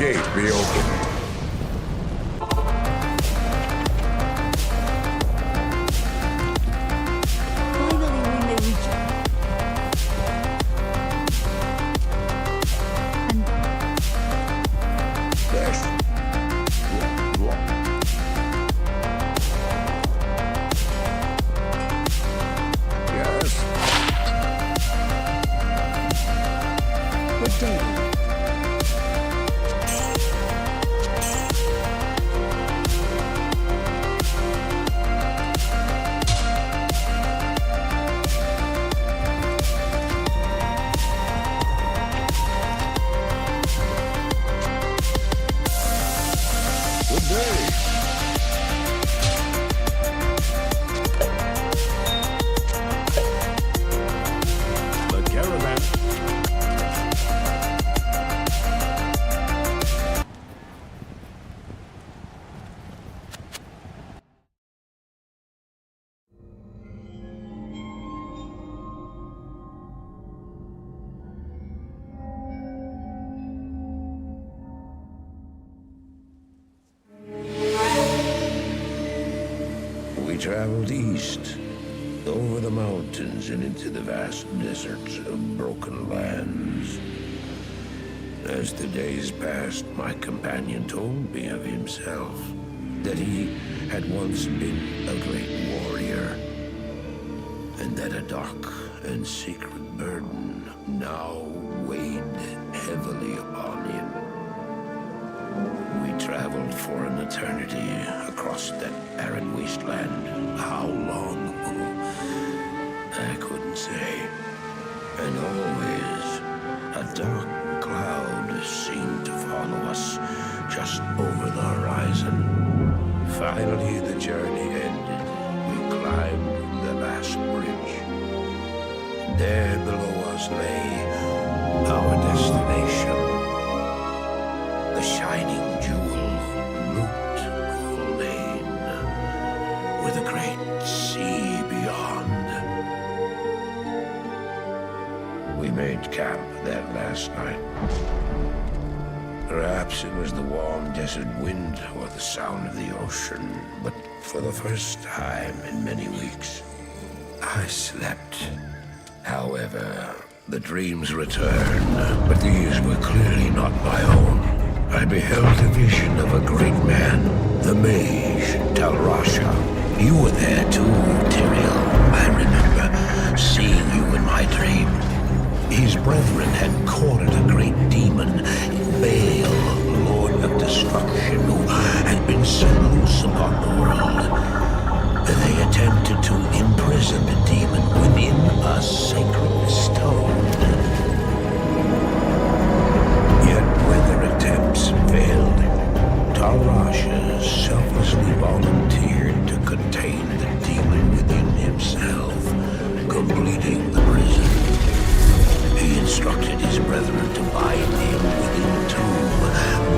gate be open. Finally, we may reach. And Yes. Yes. good day. Good day. The caravan. We traveled east, over the mountains and into the vast deserts of broken lands. As the days passed, my companion told me of himself, that he had once been a great warrior, and that a dark and secret burden now weighed heavily upon him. We traveled for an eternity across that arid wasteland. How long? I couldn't say. And always, a dark cloud seemed to follow us just over the horizon. Finally, the journey ended. We climbed the last bridge. There below us lay our destination. The shining jewel, Loot Lane, with a great sea beyond. We made camp that last night. Perhaps it was the warm desert wind or the sound of the ocean, but for the first time in many weeks, I slept. However, the dreams returned, but these were clearly not my own. I beheld a vision of a great man, the mage, Talrasha. You were there too, Tyrael. I remember seeing you in my dream. His brethren had cornered a great demon, Baal, Lord of Destruction, who had been set loose upon the world. They attempted to imprison the demon within a sacred stone. Yet when their attempts failed, Talrasha selflessly volunteered to contain the demon within himself, completing the prison. He instructed his brethren to bind him within a tomb,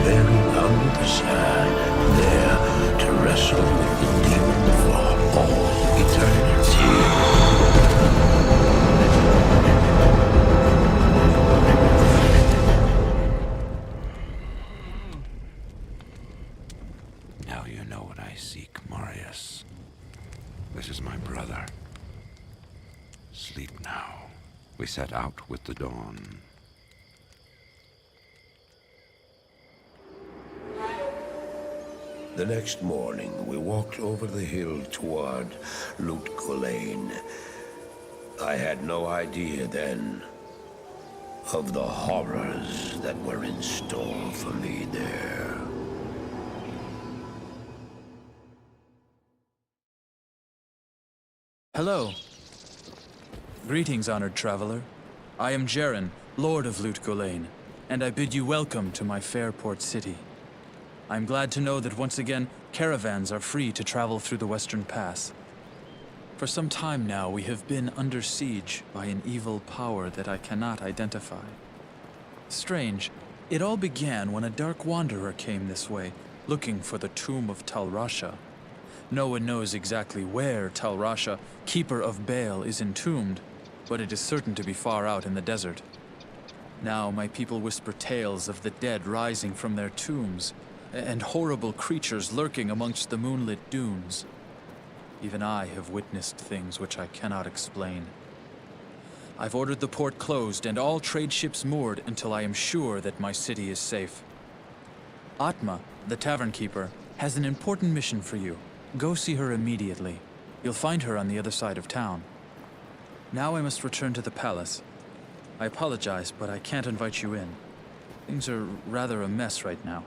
buried under the sand, there to wrestle with the demon for all eternity. Now you know what I seek, Marius. This is my brother. Sleep now. We set out with the dawn. The next morning, we walked over the hill toward Loot Lane. I had no idea then of the horrors that were in store for me there. Hello. Greetings, honored traveler. I am Jaren, Lord of Loot Lane, and I bid you welcome to my fair port city. I am glad to know that once again, caravans are free to travel through the Western Pass. For some time now, we have been under siege by an evil power that I cannot identify. Strange, it all began when a dark wanderer came this way, looking for the tomb of Talrasha. No one knows exactly where Talrasha, keeper of Baal, is entombed, but it is certain to be far out in the desert. Now my people whisper tales of the dead rising from their tombs, and horrible creatures lurking amongst the moonlit dunes. Even I have witnessed things which I cannot explain. I've ordered the port closed and all trade ships moored until I am sure that my city is safe. Atma, the tavern keeper, has an important mission for you. Go see her immediately. You'll find her on the other side of town. Now I must return to the palace. I apologize, but I can't invite you in. Things are rather a mess right now.